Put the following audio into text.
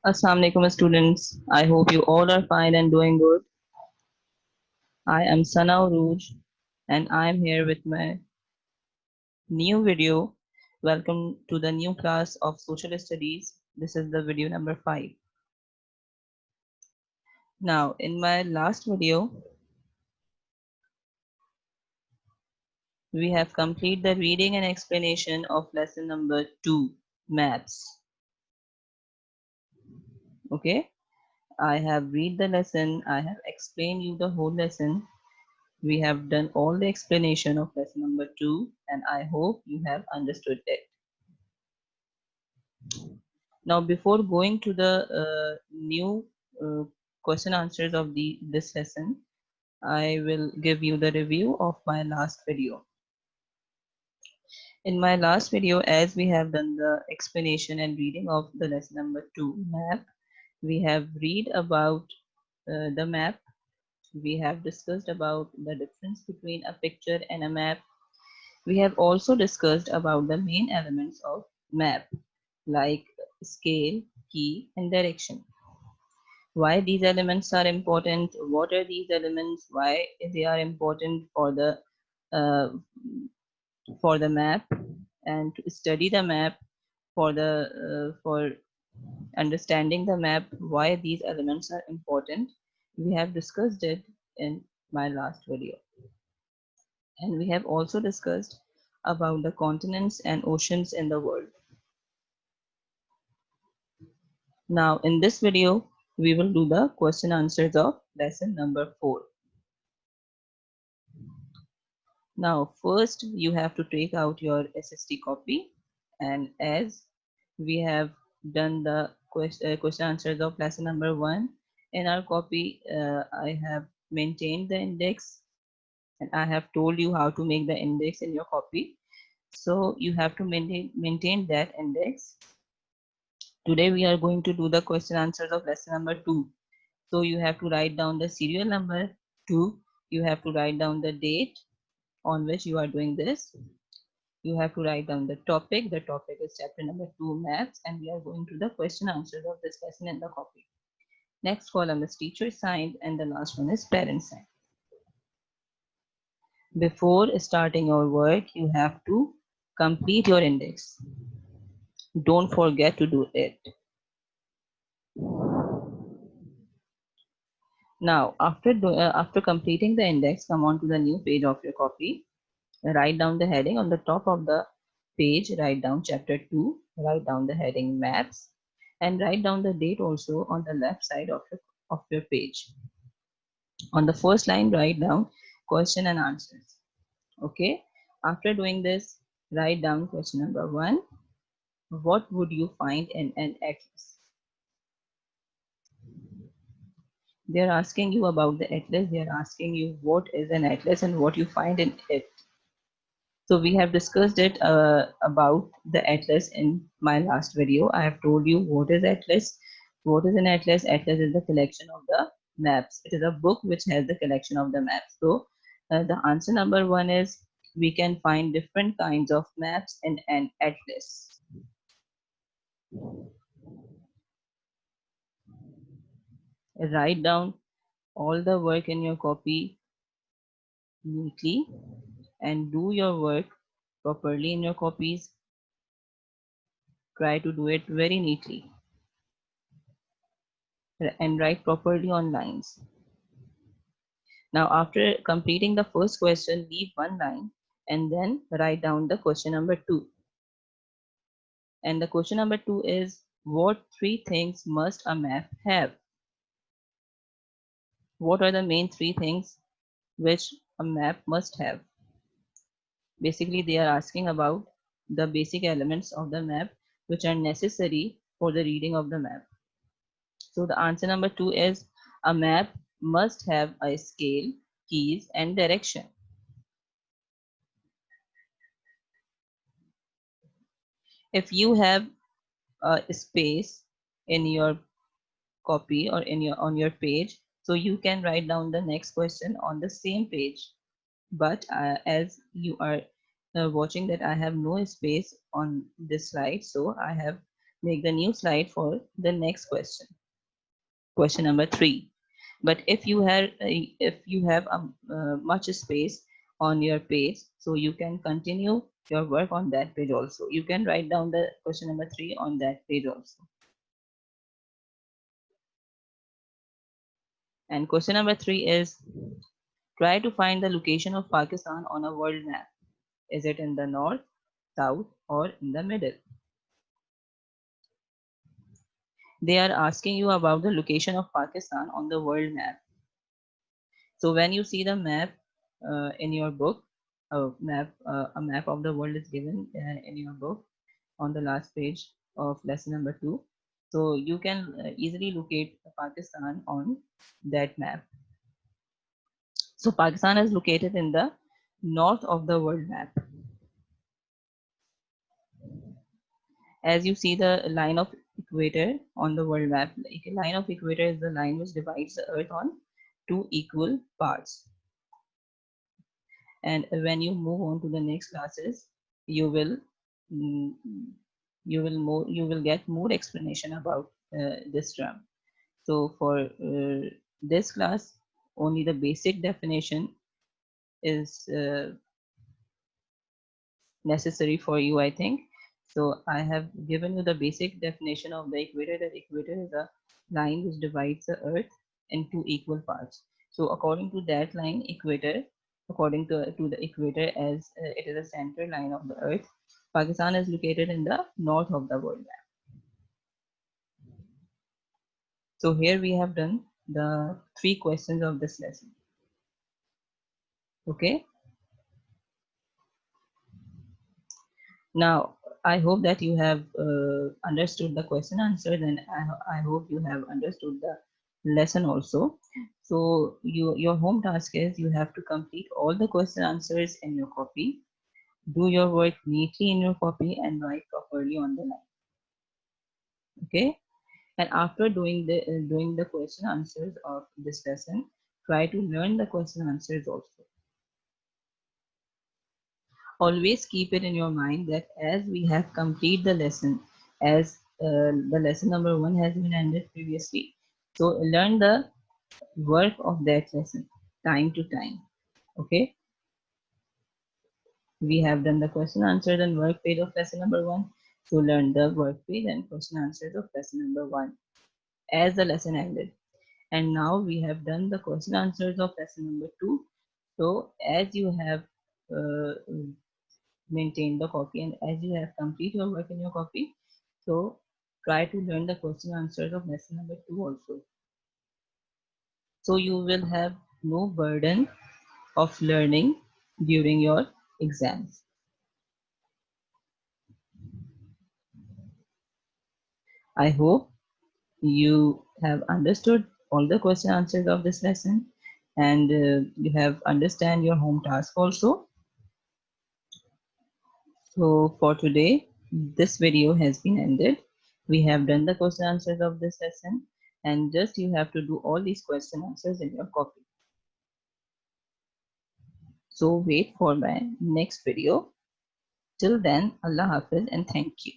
Assalamu alaikum students. I hope you all are fine and doing good. I am Sana Uruj and I am here with my new video. Welcome to the new class of Social Studies. This is the video number 5. Now, in my last video, we have completed the reading and explanation of lesson number 2, Maps. Okay, I have read the lesson. I have explained you the whole lesson. We have done all the explanation of lesson number 2 and I hope you have understood it. Now before going to the new question answers of this lesson, I will give you the review of my last video. In my last video, as we have done the explanation and reading of the lesson number 2 map, we have read about the map. We have discussed about the difference between a picture and a map. We have also discussed about the main elements of map like scale, key and direction. Why these elements are important, what are these elements, why they are important uh, for the map, and to study the map for understanding the map, why these elements are important. We have discussed it in my last video. And we have also discussed about the continents and oceans in the world. Now in this video, we will do the question answers of lesson number 4. Now first you have to take out your SST copy, and as we have done the question answers of lesson number 1 in our copy, I have maintained the index and I have told you how to make the index in your copy. So you have to maintain that index. Today we are going to do the question answers of lesson number 2. So you have to write down the serial number 2. You have to write down the date on which you are doing this. You have to write down the topic. The topic is chapter number 2 maths, and we are going to the question answers of this lesson in the copy. Next column is teacher signed and the last one is parent signed. Before starting your work, you have to complete your index. Don't forget to do it. Now, after completing the index, come on to the new page of your copy. Write down the heading on the top of the page. Write down chapter 2. Write down the heading maps, and write down the date also on the left side of your page. On the first line, write down question and answers. Okay. After doing this, write down question number 1. What would you find in an atlas? They are asking you about the atlas. They are asking you what is an atlas and what you find in it. So we have discussed it about the atlas in my last video. I have told you what is atlas. What is an atlas? Atlas is the collection of the maps. It is a book which has the collection of the maps. So the answer number 1 is we can find different kinds of maps in an atlas. Write down all the work in your copy neatly and do your work properly in your copies. Try to do it very neatly and write properly on lines. Now after completing the first question, leave one line and then write down the question number 2. And the question number 2 is, what 3 things must a map have? What are the main 3 things which a map must have? Basically, they are asking about the basic elements of the map which are necessary for the reading of the map. So the answer number 2 is a map must have a scale, keys and direction. If you have a space in your copy or in your on your page, so you can write down the next question on the same page. But as you are watching that I have no space on this slide, so I have make the new slide for the next question. Question number 3. But if you have much space on your page, so you can continue your work on that page also. You can write down the question number 3 on that page also. And question number 3 is, try to find the location of Pakistan on a world map. Is it in the north, south, or in the middle? They are asking you about the location of Pakistan on the world map. So when you see the map in your book, a map of the world is given in your book on the last page of lesson number 2. So you can easily locate Pakistan on that map. So Pakistan is located in the north of the world map. As you see the line of equator on the world map, like a line of equator is the line which divides the earth on two equal parts. And when you move on to the next classes, you will mm, you will get more explanation about this term. So for this class, only the basic definition is necessary for you, I think. So I have given you the basic definition of the equator. That equator is a line which divides the earth into equal parts. So according to that line, equator, according to the equator, as it is a center line of the earth, Pakistan is located in the north of the world map. So here we have done the 3 questions of this lesson. Okay. Now, I hope that you have understood the question answers, and I hope you have understood the lesson also. So your home task is you have to complete all the question answers in your copy, do your work neatly in your copy, and write properly on the line. Okay. And after doing the question answers of this lesson, try to learn the question answers also. Always keep it in your mind that as we have completed the lesson, as the lesson number 1 has been ended previously, so learn the work of that lesson time to time. Okay, we have done the question answers and work page of lesson number 1, so learn the work page and question answers of lesson number 1 as the lesson ended. And now we have done the question answers of lesson number 2. So as you have maintain the copy and as you have complete your work in your copy, so try to learn the question answers of lesson number 2 also. So you will have no burden of learning during your exams. I hope you have understood all the question answers of this lesson, and you have understand your home task also. So for today, this video has been ended. We have done the question answers of this lesson, and just you have to do all these question answers in your copy. So wait for my next video. Till then, Allah Hafiz and thank you.